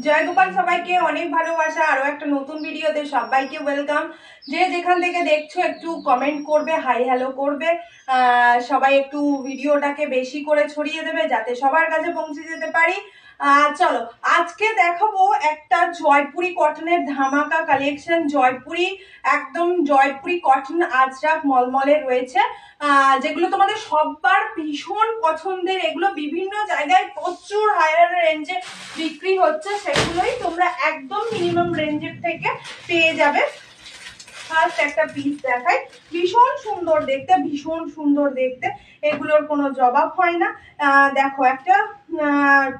জয় গোপাল, সবাইকে অনেক ভালোবাসা। আরো একটা নতুন ভিডিওতে সবাইকে ওয়েলকাম। যে যেখান থেকে দেখছো একটু কমেন্ট করবে, হাই হ্যালো করবে। সবাই একটু ভিডিওটাকে বেশি করে ছড়িয়ে দেবে যাতে সবার কাছে পৌঁছে যেতে পারি। চলো আজকে দেখাবো একটা জয়পুরি কটনের ধামাকা কালেকশন। জয়পুরি, একদম জয়পুরি কটন আজরাক মলমলে রয়েছে, যেগুলো তোমাদের সবার ভীষণ পছন্দের। এগুলো বিভিন্ন জায়গায় প্রচুর হায়ার রেঞ্জে বিক্রি হচ্ছে, সেগুলোই তোমরা একদম মিনিমাম রেঞ্জের থেকে পেয়ে যাবে। ফার্স্ট একটা পিস দেখাই, ভীষণ সুন্দর দেখতে, ভীষণ সুন্দর দেখতে, এগুলোর কোনো জবাব হয় না। দেখো একটা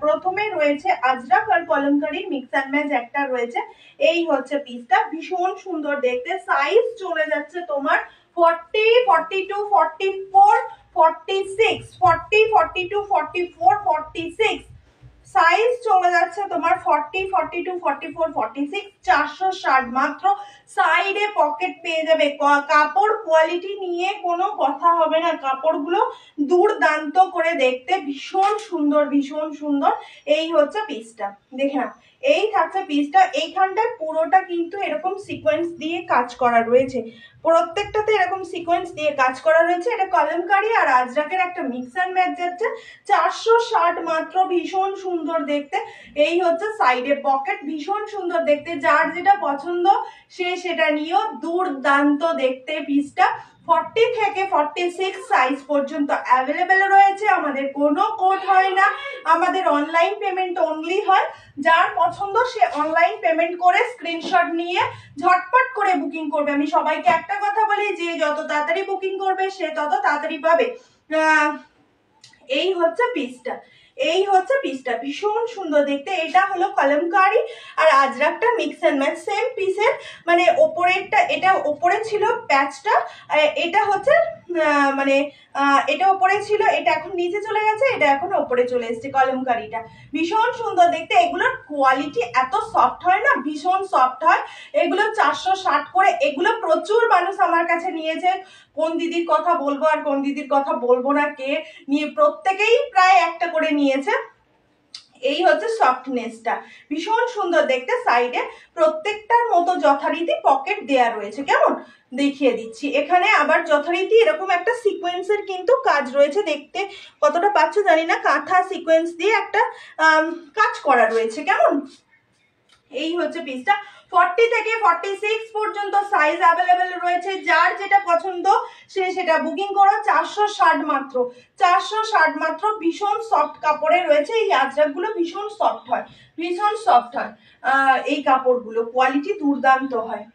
প্রথমে রয়েছে আজরাক আর কলমকারীর মিক্স অ্যান্ড ম্যাচ একটা রয়েছে। এই হচ্ছে পিসটা, ভীষণ সুন্দর দেখতে। সাইজ চলে যাচ্ছে তোমার 40, 42, 44, 46, 40, 42, 44, 46 সাইজ চলে যাচ্ছে তোমার 40, 42, 44, 46, 460 মাত্র। সাইডে পকেট পেয়ে যাবে। কাপড় কোয়ালিটি নিয়ে কোনো কথা হবে না, কাপড়গুলো দুর্দান্ত করে দেখতে, ভীষণ সুন্দর, ভীষণ সুন্দর। এই হচ্ছে পিসটা, দেখে না, এই থাকছে পিসটা। এইখানটায় পুরোটা কিন্তু এরকম সিকোয়েন্স দিয়ে কাজ করা রয়েছে, প্রত্যেকটাতে এরকম সিকোয়েন্স দিয়ে কাজ করা রয়েছে। এটা কলমকারী আর আজরাকের একটা মিক্স অ্যান্ড ম্যাচ যাচ্ছে, 460 মাত্র, ভীষণ সুন্দর দেখতে। এই হচ্ছে সাইডে পকেট, ভীষণ সুন্দর দেখতে। যার যেটা পছন্দ সে সেটা নিয়েও, দুর্দান্ত দেখতে পিসটা। 40 থেকে 46 সাইজ পর্যন্ত অ্যাভেলেবেল রয়েছে। আমাদের কোনো কোড হয় না, আমাদের অনলাইন পেমেন্ট অনলি হয়। যার পছন্দ সে অনলাইন পেমেন্ট করে স্ক্রিনশট নিয়ে ঝটপট করে বুকিং করবে। আমি সবাইকে একটা কথা বলি, যে যত তাড়াতাড়ি বুকিং করবে সে তত তাড়াতাড়ি পাবে। এই হচ্ছে পিসটা, এই হচ্ছে পিসটা, ভীষণ সুন্দর দেখতে। এটা হলো কলমকারী আর আজরাকটা মিক্স অ্যান্ড ম্যাচ, সেম পিসের, মানে ওপরেরটা, এটা ওপরে ছিল প্যাচটা, এটা হচ্ছে মানে এটা ওপরে ছিল, এটা এখন নিচে চলে গেছে, এটা এখন ওপরে চলে এসেছে কলমকারীটা। ভীষণ সুন্দর দেখতে। এগুলোর কোয়ালিটি এত সফট হয় না, ভীষণ সফট হয়। এগুলো 460 করে, এগুলো প্রচুর মানুষ আমার কাছে নিয়েছে। কোন দিদির কথা বলবো আর কোন দিদির কথা বলবো না, কে নিয়ে, প্রত্যেকেই প্রায় একটা করে নিয়েছে। এই হচ্ছে সফটনেসটা, ভীষণ সুন্দর দেখতে। সাইডে প্রত্যেকটার মতো যথারীতি পকেট দেয়া রয়েছে, কেমন দেখিয়ে দিচ্ছি। এখানে আবার যথারীতি এরকম একটা সিকোয়েন্সের কিন্তু কাজ রয়েছে, দেখতে কতটা পাচ্ছ জানি না, কাঁথা সিকোয়েন্স দিয়ে একটা কাজ করা রয়েছে, কেমন। এই হচ্ছে পিসটা। 40 থেকে 46 পর্যন্ত সাইজ অ্যাভেলেবেল রয়েছে। যার যেটা পছন্দ সে সেটা বুকিং করো। 460 মাত্র, 460 মাত্র। ভীষণ সফট কাপড়ে রয়েছে। এই আজরাকগুলো ভীষণ সফট হয়, ভীষণ সফট হয়। এই কাপড়গুলো কোয়ালিটি দুর্দান্ত হয়।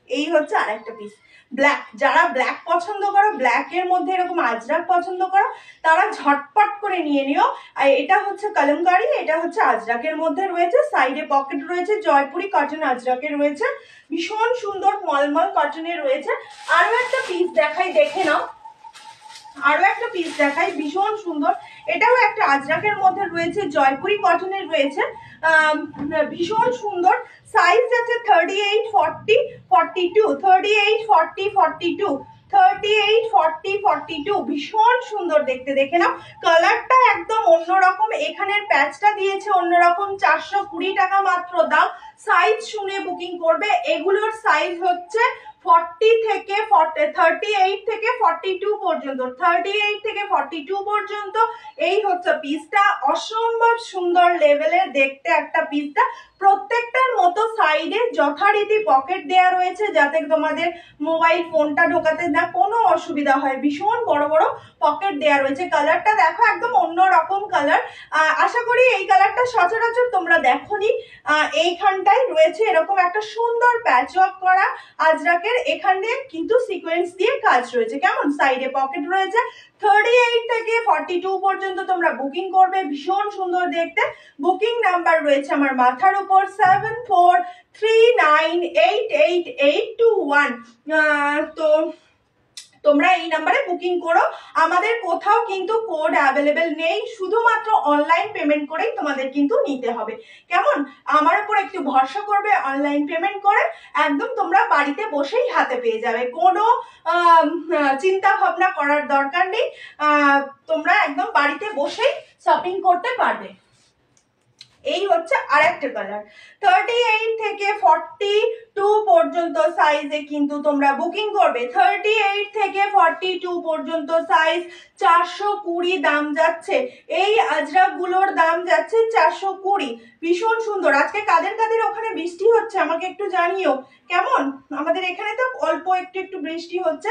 এই হচ্ছে আরেকটা পিস, ব্ল্যাক। যারা ব্ল্যাক পছন্দ করো, ব্ল্যাকের মধ্যে এরকম আজরাক পছন্দ করো, তারা ঝটপট করে নিয়ে নিও। আর এটা হচ্ছে কলমকারী, এটা হচ্ছে আজরাকের মধ্যে রয়েছে। সাইডে পকেট রয়েছে, জয়পুরি কটন আজরাকে রয়েছে, ভীষণ সুন্দর মলমল কটনে রয়েছে। আরো একটা পিস দেখাই, দেখে নাও, আরো একটা পিস দেখাই, ভীষণ সুন্দর। এটাও একটা আজরাকের মধ্যে রয়েছে, জয়পুরি কটনের রয়েছে, ভীষণ সুন্দর। সাইজ আছে 38, 40, 42, 38, 40, 42, 38, 40, 42, ভীষণ সুন্দর দেখতে। দেখে নাও, কালারটা একদম অন্যরকম। এখানের প্যাচটা দিয়েছে অন্যরকম। 420 টাকা মাত্র দাম। সাইজ শুনে বুকিং করবে। এগুলোর সাইজ হচ্ছে 40 থেকে 38 থেকে 42 পর্যন্ত, 38 থেকে 42 পর্যন্ত। এই হচ্ছে পিসটা, অসম্ভব সুন্দর লেভেলের দেখতে একটা পিসটা। প্রত্যেকটার মতো সাইডে যথারীতি পকেট দেয়া রয়েছে, যাতে তোমাদের মোবাইল ফোনটা ঢোকাতে না কোনো অসুবিধা হয়। ভীষণ বড় বড় পকেট দেয়া রয়েছে। কালারটা দেখো, একদম অন্যরকম কালার। আশা করি এই কালারটা সচরাচর তোমরা দেখোনি। এইখানটায় রয়েছে এরকম একটা সুন্দর প্যাচ ওয়ার্ক করা আজরাকের, এখানে কিন্তু সিকোয়েন্স দিয়ে কাজ রয়েছে, কেমন। সাইডে পকেট রয়েছে। 38 থেকে 42 পর্যন্ত তোমরা বুকিং করবে, ভীষণ সুন্দর দেখতে। বুকিং নাম্বার রয়েছে আমার মাথার উপর, 7439888821। তো তোমরা এই নাম্বারে বুকিং করো। আমাদের কোথাও কিন্তু কোড অ্যাভেলেবেল নেই, শুধুমাত্র অনলাইন পেমেন্ট করেই তোমাদের কিন্তু নিতে হবে, কেমন। আমার উপর একটু ভরসা করবে, অনলাইন পেমেন্ট করে একদম তোমরা বাড়িতে বসেই হাতে পেয়ে যাবে, কোনো চিন্তা ভাবনা করার দরকার নেই। তোমরা একদম বাড়িতে বসেই শপিং করতে পারবে। এই হচ্ছে আরেকটা কালার। 38 থেকে 42 পর্যন্ত সাইজে কিন্তু তোমরা বুকিং করবে। 38 থেকে 42 পর্যন্ত সাইজ 420 দাম যাচ্ছে। এই আজরাক গুলোর দাম যাচ্ছে 420। ভীষণ সুন্দর। আজকে কাদের কাদের ওখানে বৃষ্টি হচ্ছে আমাকে একটু জানিও কেমন। আমাদের এখানে তো অল্প একটু একটু বৃষ্টি হচ্ছে,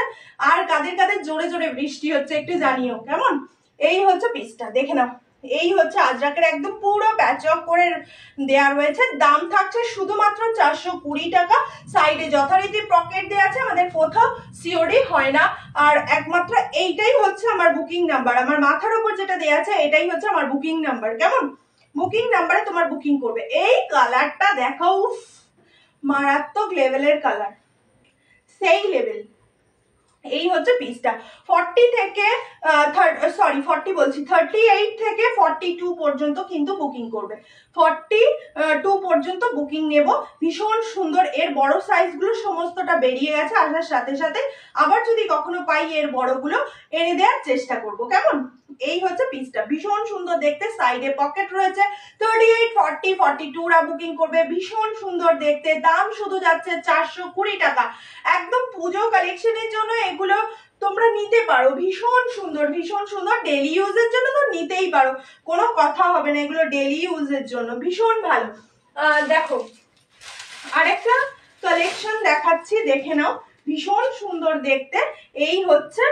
আর কাদের কাদের জোরে জোরে বৃষ্টি হচ্ছে একটু জানিও কেমন। এই হচ্ছে পিসটা, দেখে নাও। এই হচ্ছে আজরাকের একদম পুরো প্যাচওয়ার্ক করে দেয়া রয়েছে। দাম থাকছে শুধুমাত্র 420 টাকা। সাইডে যথারীতি পকেট দেওয়া আছে, আমাদের কোথাও সিওডি হয় না। আর একমাত্র এইটাই হচ্ছে আমার বুকিং নাম্বার, আমার মাথার উপর যেটা দেওয়া আছে এটাই হচ্ছে আমার বুকিং নাম্বার কেমন। বুকিং নাম্বারে তোমার বুকিং করবে। এই কালারটা দেখাও, মারাত্মক লেভেলের কালার, সেই লেভেল। এই হচ্ছে পিসটা। 40 থেকে 38 থেকে 42 পর্যন্ত কিন্তু বুকিং করবে। 42 পর্যন্ত বুকিং নেব। ভীষণ সুন্দর। এর বড় সাইজগুলো সমস্তটা বেরিয়ে গেছে আসার সাথে সাথে। আবার যদি কখনো পাই এর বড়গুলো এনে দেওয়ার চেষ্টা করব কেমন। এই হচ্ছে পিসটা, ভীষণ সুন্দর দেখতে। সাইডে পকেট রয়েছে। 38, 40, 42 রা বুকিং করবে। ভীষণ সুন্দর দেখতে। দাম শুধু যাচ্ছে 420 টাকা। একদম পুজো কালেকশনের জন্য এগুলো তোমরা নিতে পারো। ভীষণ সুন্দর, ভীষণ সুন্দর। ডেলি ইউজের জন্য তো নিতেই পারো, কোনো কথা হবে না। এগুলো ডেলি ইউজের জন্য ভীষণ ভালো। দেখো আরেকটা কালেকশন দেখাচ্ছি, দেখে নাও। ভীষণ সুন্দর দেখতে। এই হচ্ছে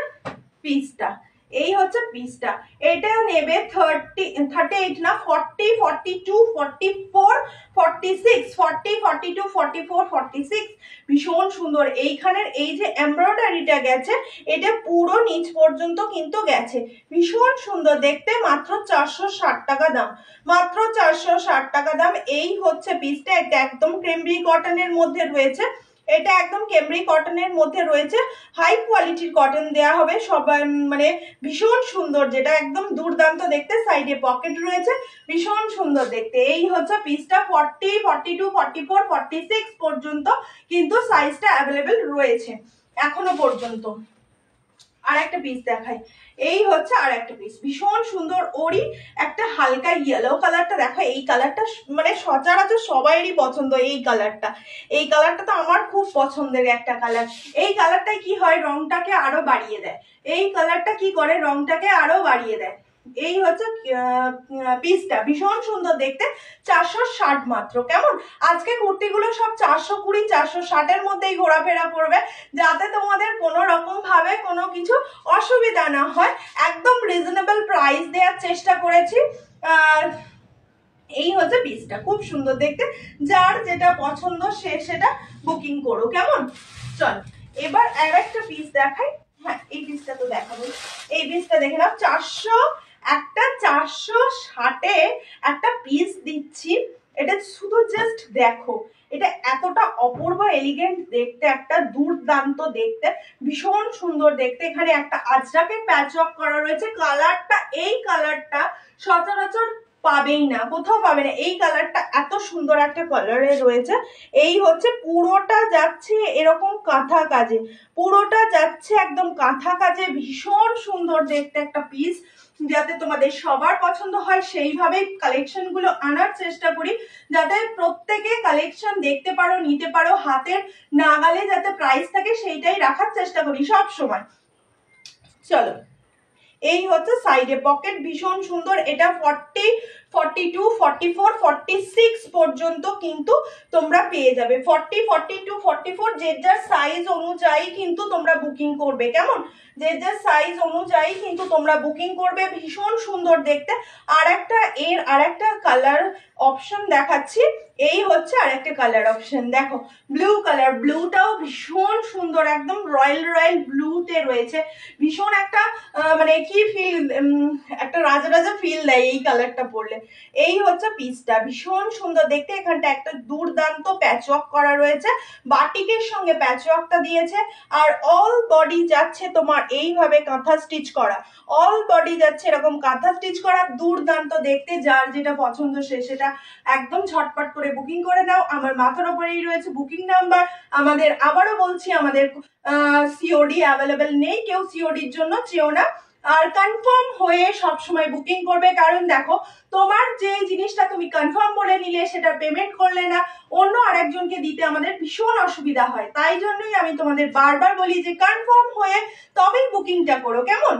পিসটা, এই হচ্ছে পিসটা। এটা নেবে 38 না, 40, 42, 44, 46, 40, 42, 44, 46। ভীষণ সুন্দর। এইখানের এই যে এমব্রয়ডারিটা গেছে এটা পুরো নিচ পর্যন্ত কিন্তু গেছে। ভীষণ সুন্দর দেখতে। মাত্র 460 টাকা দাম, মাত্র 460 টাকা দাম। এই হচ্ছে পিসটা। এটা একদম ক্রেমব্রি কটনের মধ্যে রয়েছে। এটা একদম ক্যামব্রিক কটনের মধ্যে রয়েছে। হাই কোয়ালিটির কটন দেয়া হবে সবাই, মানে ভীষণ সুন্দর, যেটা একদম দুর্দান্ত দেখতে। সাইডে পকেট রয়েছে, ভীষণ সুন্দর দেখতে। এই হচ্ছে পিসটা। 40, 42, 44, 46 পর্যন্ত কিন্তু সাইজটা অ্যাভেলেবেল রয়েছে এখনো পর্যন্ত। আর একটা পিস দেখাই। এই হচ্ছে আর একটা পিস, ভীষণ সুন্দর। ওরই একটা হালকা ইয়েলো কালারটা দেখো। এই কালারটা মানে সচরাচর সবাইয়েরই পছন্দ। এই কালারটা, এই কালারটা তো আমার খুব পছন্দের একটা কালার। এই কালারটাই কি হয়, রংটাকে আরো বাড়িয়ে দেয়। এই কালারটা কি করে, রংটাকে আরো বাড়িয়ে দেয়। এই হচ্ছে পিসটা, ভীষণ সুন্দর দেখতে। 460 মাত্র কেমন। আজকে কুর্তিগুলো সব 420, 460 এর মধ্যেই ঘোরাফেরা করবে, যাতে তোমাদের কোনো রকম ভাবে কোনো কিছু অসুবিধা না হয়। একদম রিজনেবল প্রাইস দেওয়ার চেষ্টা করেছি। এই হচ্ছে পিসটা, খুব সুন্দর দেখতে। যার যেটা পছন্দ সে সেটা বুকিং করো কেমন। চল এবার আর একটা পিস দেখাই। হ্যাঁ এই পিসটা তো দেখাবো। এই পিসটা দেখে নাও। 460-এ একটা পিস দিচ্ছি। এটা শুধু জাস্ট দেখো, এটা এতটা অপূর্ব এলিগেন্ট দেখতে, একটা দুর্দান্ত দেখতে, ভীষণ সুন্দর দেখতে। এখানে একটা আজরাকের প্যাচওয়ার্ক করা রয়েছে। কালারটা, এই কালারটা সচরাচর পাবেই না, কোথাও পাবে না। এই কালারটা এত সুন্দর একটা কালারে রয়েছে। এই হচ্ছে পুরোটা যাচ্ছে এরকম কাঁথা কাজে, পুরোটা যাচ্ছে একদম কাঁথা কাজে। ভীষণ সুন্দর দেখতে একটা পিস। যাতে তোমাদের সবার পছন্দ হয় সেইভাবেই কালেকশন গুলো আনার চেষ্টা করি, যাতে প্রত্যেকে কালেকশন দেখতে পারো, নিতে পারো, হাতের নাগালে যাতে প্রাইস থাকে সেইটাই রাখার চেষ্টা করি সব সময়। চলো এই হচ্ছে সাইডে পকেট, ভীষণ সুন্দর। এটা 40, 42, 44, 46 পর্যন্ত কিন্তু তোমরা পেয়ে যাবে। 40, 42, 44 যে যার সাইজ অনুযায়ী কিন্তু তোমরা বুকিং করবে কেমন। যে যার সাইজ অনুযায়ী কিন্তু তোমরা বুকিং করবে। ভীষণ সুন্দর দেখতে। আর একটা কালার অপশন দেখাচ্ছি। এই হচ্ছে আর একটা কালার অপশন, দেখো ব্লু কালার। ব্লুটাও ভীষণ সুন্দর, একদম রয়্যাল রয়্যাল ব্লুতে রয়েছে। ভীষণ একটা মানে কি ফিল, একটা রাজা রাজা ফিল দেয় এই কালারটা পরলে। এই হচ্ছে পিসটা, ভীষণ সুন্দর দেখতে। এখানটা একটা দুর্দান্ত প্যাচওয়ার্ক করা রয়েছে, বাটিকের সঙ্গে প্যাচওয়ার্কটা দিয়েছে। আর অল বডি যাচ্ছে তোমার এইভাবে কাঁথা স্টিচ করা, অল বডি যাচ্ছে এরকম কাঁথা স্টিচ করা, দুর্দান্ত দেখতে। যার যেটা পছন্দ সে সেটা একদম ঝটপট করে বুকিং করে নাও। আমার মাথার উপরেই রয়েছে বুকিং নাম্বার। আমাদের আবারও বলছি, আমাদের সিওডি অ্যাভেলেবেল নেই, কেউ সিওডির জন্য চেও না। আর কনফার্ম হয়ে সব সময় বুকিং করবে, কারণ দেখো তোমার যে জিনিসটা তুমি কনফার্ম করে নিলে সেটা পেমেন্ট করলে না অন্য আরেকজনকে দিতে আমাদের ভীষণ অসুবিধা হয়। তাই জন্যই আমি তোমাদের বারবার বলি যে কনফার্ম হয়ে তবেই বুকিংটা করো, কেমন?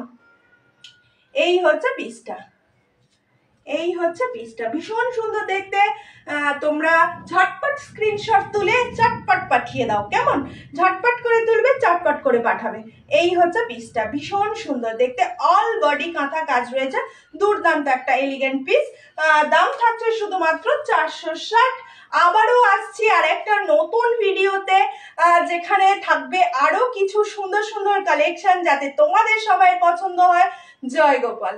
এই হচ্ছে পিসটা, এই হচ্ছে পিসটা, ভীষণ সুন্দর দেখতে। তোমরা ঝটপট স্ক্রিনশট তুলে চটপট পাঠিয়ে দাও, কেমন? ঝটপট করে তুলবে, চটপট করে পাঠাবে। এই হচ্ছে পিসটা, ভীষণ সুন্দর দেখতে, অল বডি কাঁথা কাজ রয়েছে, দুর্দান্ত একটা এলিগেন্ট পিস। দাম থাকছে শুধুমাত্র 460। আবারও আসছি আর একটা নতুন ভিডিওতে, যেখানে থাকবে আরো কিছু সুন্দর সুন্দর কালেকশন, যাতে তোমাদের সবাই পছন্দ হয়। জয় গোপাল।